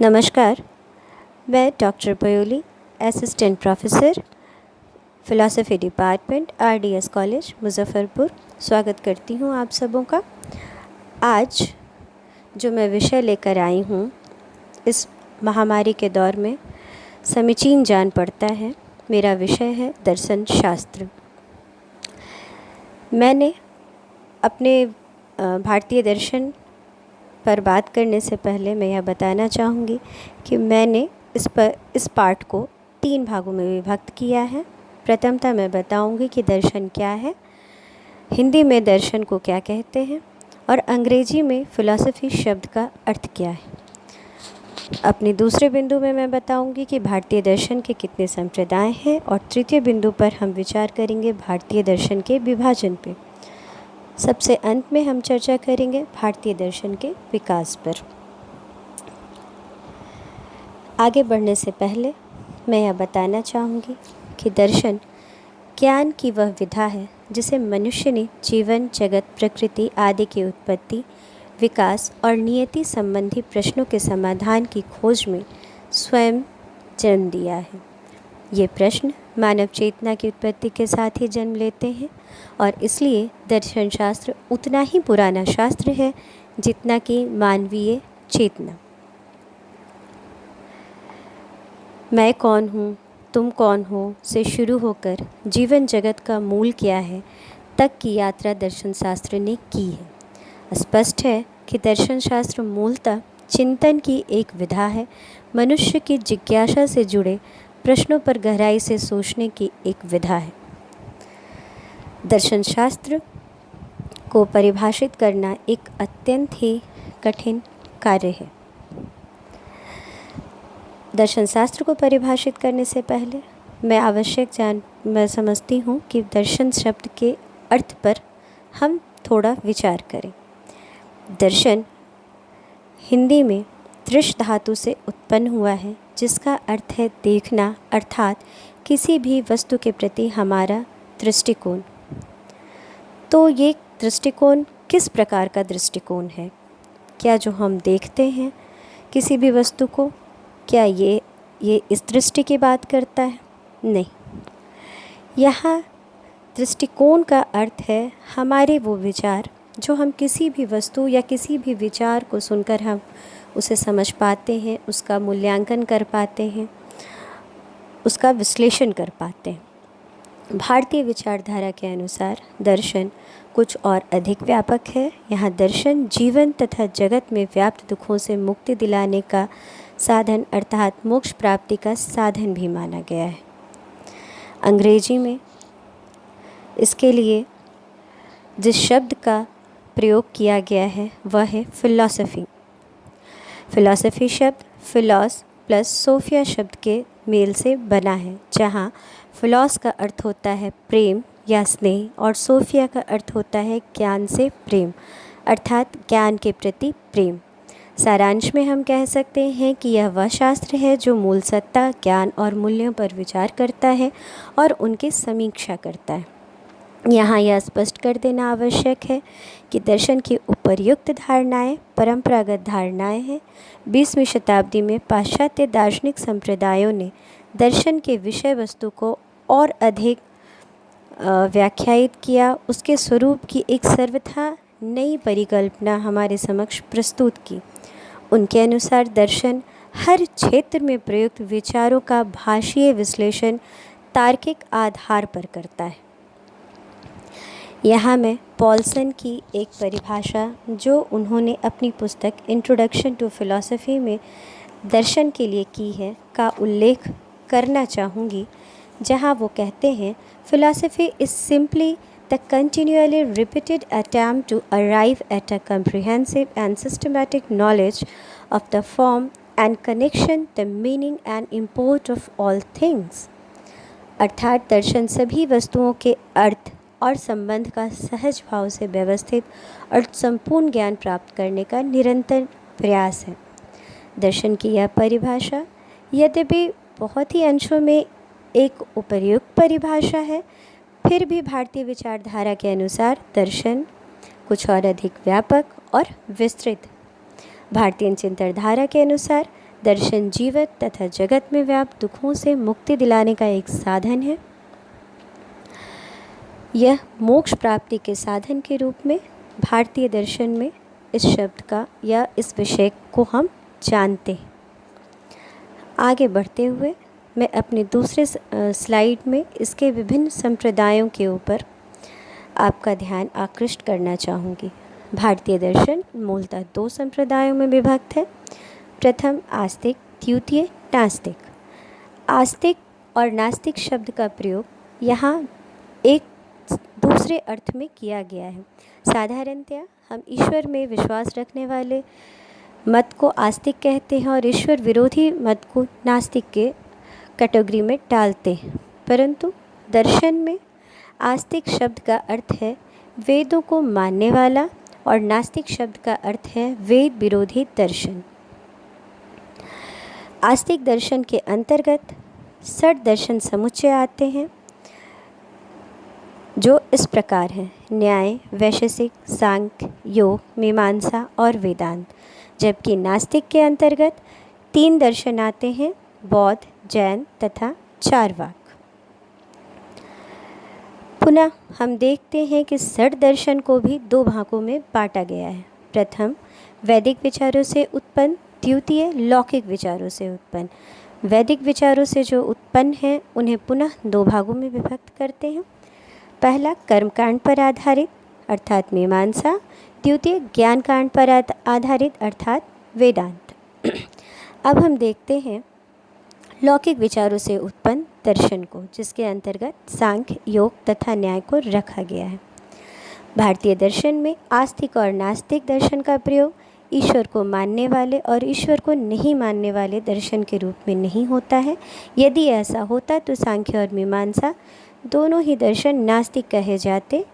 नमस्कार। मैं doctor Payoli, assistant professor, philosophy department, RDS college Muzaffarpur, स्वागत करती हूँ आप सबों का। आज जो मैं विषय लेकर आई हूँ, इस महामारी के दौर में समीचीन जान पड़ता है। मेरा विषय है दर्शन शास्त्र। मैंने अपने भारतीय दर्शन पर बात करने से पहले मैं यह बताना चाहूँगी कि मैंने इस पाठ को 3 भागों में विभक्त किया है। प्रथमतः मैं बताऊँगी कि दर्शन क्या है, हिंदी में दर्शन को क्या कहते हैं और अंग्रेजी में फ़िलॉसफ़ी शब्द का अर्थ क्या है। अपने दूसरे बिंदु में मैं बताऊँगी कि भारतीय दर्शन के कितने संप्रदाय हैं और तृतीय बिंदु पर हम विचार करेंगे भारतीय दर्शन के विभाजन पे। सबसे अंत में हम चर्चा करेंगे भारतीय दर्शन के विकास पर। आगे बढ़ने से पहले मैं यह बताना चाहूँगी कि दर्शन ज्ञान की वह विधा है जिसे मनुष्य ने जीवन, जगत, प्रकृति आदि की उत्पत्ति, विकास और नियति संबंधी प्रश्नों के समाधान की खोज में स्वयं जन्म दिया है। ये प्रश्न मानव चेतना की उत्पत्ति के साथ ही जन्म लेते हैं और इसलिए दर्शन शास्त्र उतना ही पुराना शास्त्र है जितना कि मानवीय चेतना। मैं कौन हूँ, तुम कौन हो से शुरू होकर जीवन जगत का मूल क्या है तक की यात्रा दर्शन शास्त्र ने की है। स्पष्ट है कि दर्शन शास्त्र मूलतः चिंतन की एक विधा है, मनुष्य की जिज्ञासा से जुड़े प्रश्नों पर गहराई से सोचने की एक विधा है। दर्शन शास्त्र को परिभाषित करना एक अत्यंत ही कठिन कार्य है। दर्शन शास्त्र को परिभाषित करने से पहले मैं समझती हूँ कि दर्शन शब्द के अर्थ पर हम थोड़ा विचार करें। दर्शन हिंदी में दृश्य धातु से उत्पन्न हुआ है, जिसका अर्थ है देखना, अर्थात किसी भी वस्तु के प्रति हमारा दृष्टिकोण। तो ये दृष्टिकोण किस प्रकार का दृष्टिकोण है? क्या जो हम देखते हैं किसी भी वस्तु को, क्या ये इस दृष्टि की बात करता है? नहीं। यहाँ दृष्टिकोण का अर्थ है हमारे वो विचार जो हम किसी भी वस्तु या किसी भी विचार को सुनकर हम उसे समझ पाते हैं, उसका मूल्यांकन कर पाते हैं, उसका विश्लेषण कर पाते हैं। भारतीय विचारधारा के अनुसार दर्शन कुछ और अधिक व्यापक है। यहाँ दर्शन जीवन तथा जगत में व्याप्त दुखों से मुक्ति दिलाने का साधन अर्थात मोक्ष प्राप्ति का साधन भी माना गया है। अंग्रेजी में इसके लिए जिस शब्द का प्रयोग किया गया है वह है फ़िलॉसफ़ी। फ़िलॉसफ़ी शब्द फ़िलॉस प्लस सोफिया शब्द के मेल से बना है, जहाँ फ़िलॉस का अर्थ होता है प्रेम या स्नेह और सोफिया का अर्थ होता है ज्ञान से प्रेम अर्थात ज्ञान के प्रति प्रेम। सारांश में हम कह सकते हैं कि यह वह शास्त्र है जो मूल सत्ता, ज्ञान और मूल्यों पर विचार करता है और उनकी समीक्षा करता है। यहाँ यह स्पष्ट कर देना आवश्यक है कि दर्शन की उपर्युक्त धारणाएं परंपरागत धारणाएं हैं। 20वीं शताब्दी में पाश्चात्य दार्शनिक संप्रदायों ने दर्शन के विषय वस्तु को और अधिक व्याख्यायित किया, उसके स्वरूप की एक सर्वथा नई परिकल्पना हमारे समक्ष प्रस्तुत की। उनके अनुसार दर्शन हर क्षेत्र में प्रयुक्त विचारों का भाषीय विश्लेषण तार्किक आधार पर करता है। यहाँ मैं पॉल्सन की एक परिभाषा जो उन्होंने अपनी पुस्तक इंट्रोडक्शन टू फ़िलॉसफ़ी में दर्शन के लिए की है का उल्लेख करना चाहूँगी, जहाँ वो कहते हैं philosophy is simply the continually repeated attempt to arrive at a comprehensive and systematic knowledge of the form and connection, the meaning and import of all things। अर्थात दर्शन सभी वस्तुओं के अर्थ और संबंध का सहज भाव से व्यवस्थित और संपूर्ण ज्ञान प्राप्त करने का निरंतर प्रयास है। दर्शन की यह परिभाषा यद्यपि बहुत ही अंशों में एक उपर्युक्त परिभाषा है, फिर भी भारतीय विचारधारा के अनुसार दर्शन कुछ और अधिक व्यापक और विस्तृत। भारतीय चिंतनधारा के अनुसार दर्शन जीवित तथा जगत में व्याप्त दुखों से मुक्ति दिलाने का एक साधन है। यह मोक्ष प्राप्ति के साधन के रूप में भारतीय दर्शन में इस शब्द का या इस विषय को हम जानते हैं। आगे बढ़ते हुए मैं अपने दूसरे स्लाइड में इसके विभिन्न संप्रदायों के ऊपर आपका ध्यान आकृष्ट करना चाहूँगी। भारतीय दर्शन मूलतः 2 संप्रदायों में विभक्त है। प्रथम आस्तिक, द्वितीय नास्तिक। आस्तिक और नास्तिक शब्द का प्रयोग यहाँ एक दूसरे अर्थ में किया गया है। साधारणतया हम ईश्वर में विश्वास रखने वाले मत को आस्तिक कहते हैं और ईश्वर विरोधी मत को नास्तिक के कैटेगरी में डालते हैं, परंतु दर्शन में आस्तिक शब्द का अर्थ है वेदों को मानने वाला और नास्तिक शब्द का अर्थ है वेद विरोधी दर्शन। आस्तिक दर्शन के अंतर्गत 6 दर्शन समुच्चय आते हैं जो इस प्रकार हैं: न्याय, वैशेषिक, सांख्य, योग, मीमांसा और वेदांत। जबकि नास्तिक के अंतर्गत 3 दर्शन आते हैं: बौद्ध, जैन तथा चारवाक। पुनः हम देखते हैं कि 6 दर्शन को भी 2 भागों में बांटा गया है। प्रथम वैदिक विचारों से उत्पन्न, द्वितीय लौकिक विचारों से उत्पन्न। वैदिक विचारों से जो उत्पन्न हैं उन्हें पुनः 2 भागों में विभक्त करते हैं। पहला कर्मकांड पर आधारित अर्थात मीमांसा, द्वितीय ज्ञान कांड पर आधारित अर्थात वेदांत। अब हम देखते हैं लौकिक विचारों से उत्पन्न दर्शन को, जिसके अंतर्गत सांख्य, योग तथा न्याय को रखा गया है। भारतीय दर्शन में आस्तिक और नास्तिक दर्शन का प्रयोग ईश्वर को मानने वाले और ईश्वर को नहीं मानने वाले दर्शन के रूप में नहीं होता है। यदि ऐसा होता तो सांख्य और मीमांसा दोनों ही दर्शन नास्तिक कहे जाते,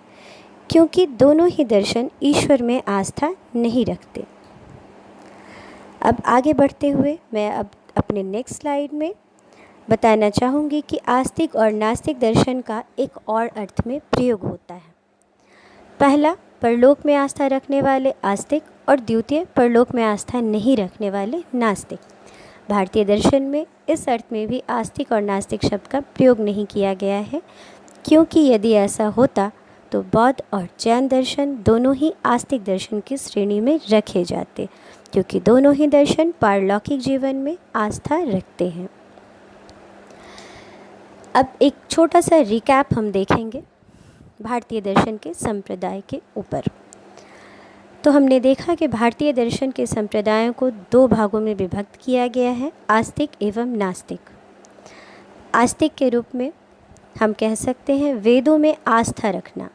क्योंकि दोनों ही दर्शन ईश्वर में आस्था नहीं रखते। अब आगे बढ़ते हुए मैं अब अपने नेक्स्ट स्लाइड में बताना चाहूँगी कि आस्तिक और नास्तिक दर्शन का एक और अर्थ में प्रयोग होता है। पहला परलोक में आस्था रखने वाले आस्तिक और द्वितीय परलोक में आस्था नहीं रखने वाले नास्तिक। भारतीय दर्शन में इस अर्थ में भी आस्तिक और नास्तिक शब्द का प्रयोग नहीं किया गया है, क्योंकि यदि ऐसा होता तो बौद्ध और जैन दर्शन दोनों ही आस्तिक दर्शन की श्रेणी में रखे जाते, क्योंकि दोनों ही दर्शन पारलौकिक जीवन में आस्था रखते हैं। अब एक छोटा सा रिकैप हम देखेंगे भारतीय दर्शन के संप्रदाय के ऊपर। तो हमने देखा कि भारतीय दर्शन के संप्रदायों को 2 भागों में विभक्त किया गया है, आस्तिक एवं नास्तिक। आस्तिक के रूप में हम कह सकते हैं वेदों में आस्था रखना,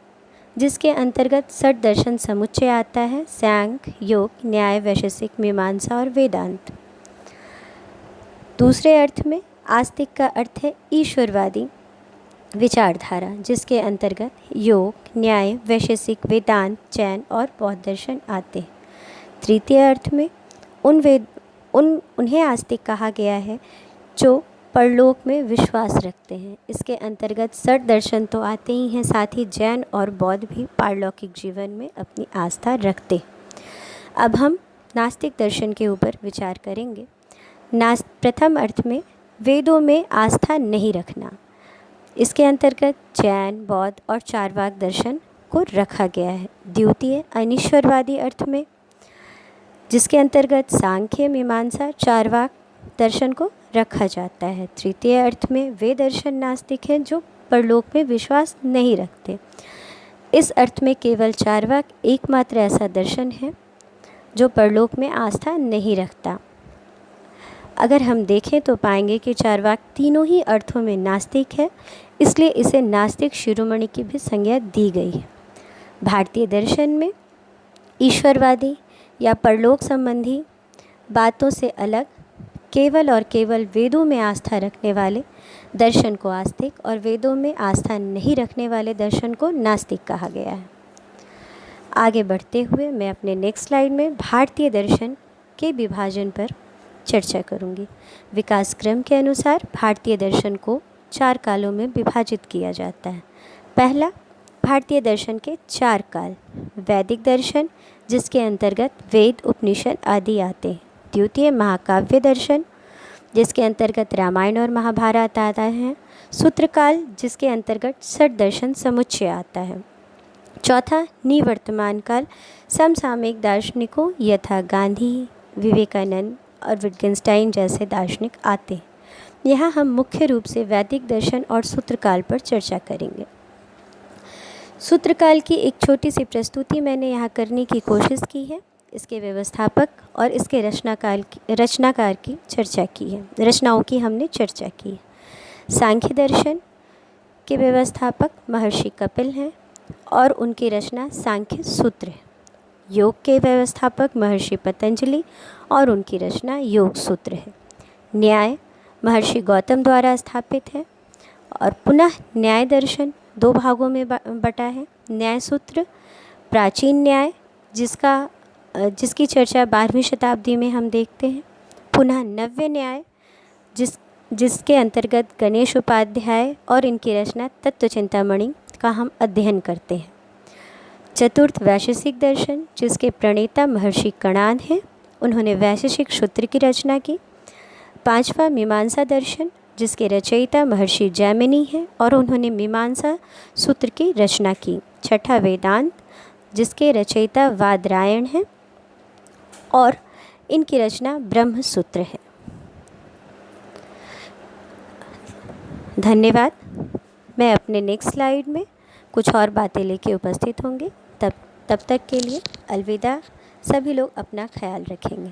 जिसके अंतर्गत 6 दर्शन समुच्चय आता है: सांख्य, योग, न्याय, वैशेषिक, मीमांसा और वेदांत। दूसरे अर्थ में आस्तिक का अर्थ है ईश्वरवादी विचारधारा, जिसके अंतर्गत योग, न्याय, वैशेषिक, वेदांत, जैन और बौद्ध दर्शन आते हैं। तृतीय अर्थ में उन्हें आस्तिक कहा गया है जो परलोक में विश्वास रखते हैं। इसके अंतर्गत 6 दर्शन तो आते ही हैं, साथ ही जैन और बौद्ध भी पारलौकिक जीवन में अपनी आस्था रखते हैं। अब हम नास्तिक दर्शन के ऊपर विचार करेंगे। प्रथम अर्थ में वेदों में आस्था नहीं रखना, इसके अंतर्गत जैन, बौद्ध और चारवाक दर्शन को रखा गया है। द्वितीय अनीश्वरवादी अर्थ में, जिसके अंतर्गत सांख्य, मीमांसा, चारवाक दर्शन को रखा जाता है। तृतीय अर्थ में वे दर्शन नास्तिक हैं जो परलोक में विश्वास नहीं रखते। इस अर्थ में केवल चारवाक एकमात्र ऐसा दर्शन है जो परलोक में आस्था नहीं रखता। अगर हम देखें तो पाएंगे कि चारवाक तीनों ही अर्थों में नास्तिक है, इसलिए इसे नास्तिक शिरोमणि की भी संज्ञा दी गई है। भारतीय दर्शन में ईश्वरवादी या परलोक संबंधी बातों से अलग केवल और केवल वेदों में आस्था रखने वाले दर्शन को आस्तिक और वेदों में आस्था नहीं रखने वाले दर्शन को नास्तिक कहा गया है। आगे बढ़ते हुए मैं अपने नेक्स्ट स्लाइड में भारतीय दर्शन के विभाजन पर चर्चा करूंगी। विकास क्रम के अनुसार भारतीय दर्शन को 4 कालों में विभाजित किया जाता है। पहला, भारतीय दर्शन के 4 काल। वैदिक दर्शन, जिसके अंतर्गत वेद, उपनिषद आदि आते हैं। द्वितीय महाकाव्य दर्शन, जिसके अंतर्गत रामायण और महाभारत आता है। सूत्रकाल, जिसके अंतर्गत षट दर्शन समुच्चय आता है। चौथा निवर्तमान काल, समसामयिक दार्शनिकों यथा गांधी, विवेकानंद और विटगेंस्टाइन जैसे दार्शनिक आते हैं। यहाँ हम मुख्य रूप से वैदिक दर्शन और सूत्रकाल पर चर्चा करेंगे। सूत्रकाल की एक छोटी सी प्रस्तुति मैंने यहाँ करने की कोशिश की है। इसके व्यवस्थापक और इसके रचनाकार की चर्चा की है, रचनाओं की हमने चर्चा की है। सांख्य दर्शन के व्यवस्थापक महर्षि कपिल हैं और उनकी रचना सांख्य सूत्र है। योग के व्यवस्थापक महर्षि पतंजलि और उनकी रचना योग सूत्र है। न्याय महर्षि गौतम द्वारा स्थापित है। और पुनः न्याय दर्शन दो भागों में बटा है। न्याय सूत्र प्राचीन न्याय, जिसकी चर्चा 12वीं शताब्दी में हम देखते हैं। पुनः नव्य न्याय, जिसके अंतर्गत गणेश उपाध्याय और इनकी रचना तत्व चिंतामणि का हम अध्ययन करते हैं। चतुर्थ वैशेषिक दर्शन, जिसके प्रणेता महर्षि कणाद हैं, उन्होंने वैशेषिक सूत्र की रचना की। पांचवा मीमांसा दर्शन, जिसके रचयिता महर्षि जैमिनी हैं और उन्होंने मीमांसा सूत्र की रचना की। छठा वेदांत, जिसके रचयिता वादरायण हैं और इनकी रचना ब्रह्म सूत्र है। धन्यवाद। मैं अपने नेक्स्ट स्लाइड में कुछ और बातें लेके उपस्थित होंगे। तब तक के लिए अलविदा। सभी लोग अपना ख्याल रखेंगे।